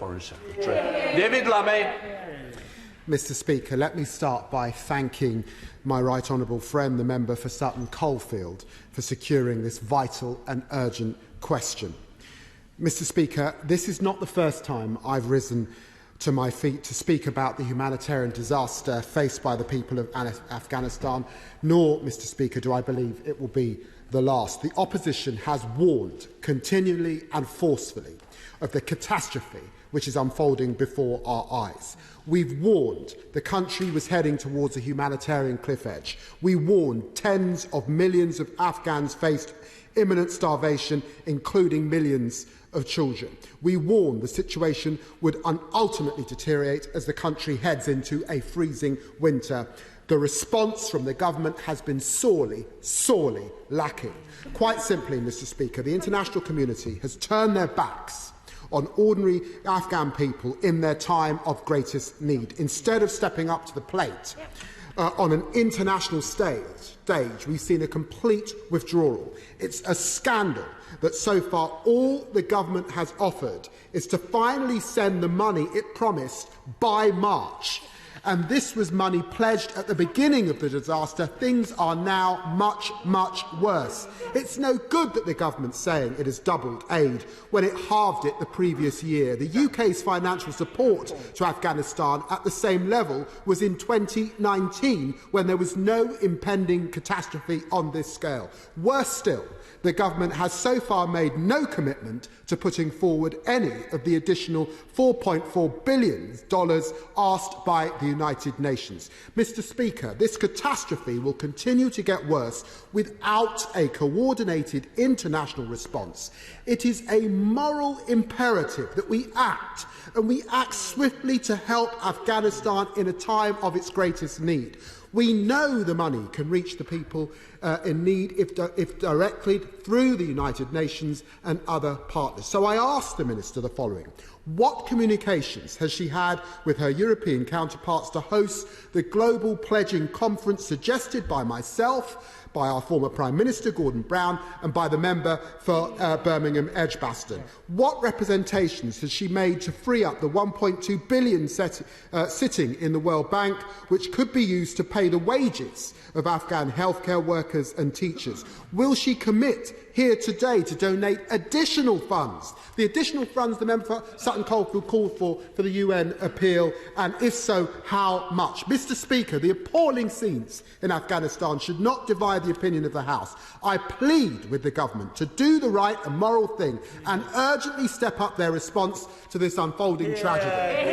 Foreign Secretary. David Lammy. Mr Speaker, let me start by thanking my right honourable friend, the member for Sutton Coldfield, for securing this vital and urgent question. Mr Speaker, this is not the first time I've risen to my feet to speak about the humanitarian disaster faced by the people of Afghanistan, nor, Mr Speaker, do I believe it will be the last. The opposition has warned continually and forcefully of the catastrophe which is unfolding before our eyes. We've warned the country was heading towards a humanitarian cliff edge. We warned tens of millions of Afghans faced imminent starvation, including millions of children. We warned the situation would ultimately deteriorate as the country heads into a freezing winter. The response from the government has been sorely, sorely lacking. Quite simply, Mr Speaker, the international community has turned their backs on ordinary Afghan people in their time of greatest need. Instead of stepping up to the plate on an international stage, we've seen a complete withdrawal. It's a scandal that so far all the government has offered is to finally send the money it promised by March. And this was money pledged at the beginning of the disaster. Things are now much, much worse. It's no good that the government's saying it has doubled aid when it halved it the previous year. The UK's financial support to Afghanistan at the same level was in 2019, when there was no impending catastrophe on this scale. Worse still, the government has so far made no commitment to putting forward any of the additional $4.4 billion asked by the United Nations. Mr Speaker, this catastrophe will continue to get worse without a coordinated international response. It is a moral imperative that we act, and we act swiftly to help Afghanistan in a time of its greatest need. We know the money can reach the people in need if directly through the United Nations and other partners. So I asked the Minister the following. What communications has she had with her European counterparts to host the global pledging conference suggested by myself, by our former Prime Minister Gordon Brown and by the member for Birmingham Edgbaston? What representations has she made to free up the $1.2 billion sitting in the World Bank, which could be used to pay the wages of Afghan healthcare workers and teachers? Will she commit here today to donate additional funds, the additional funds the member for Sutton Coldfield called for the UN appeal, and if so, how much? Mr Speaker, the appalling scenes in Afghanistan should not divide the opinion of the House. I plead with the government to do the right and moral thing and urgently step up their response to this unfolding tragedy.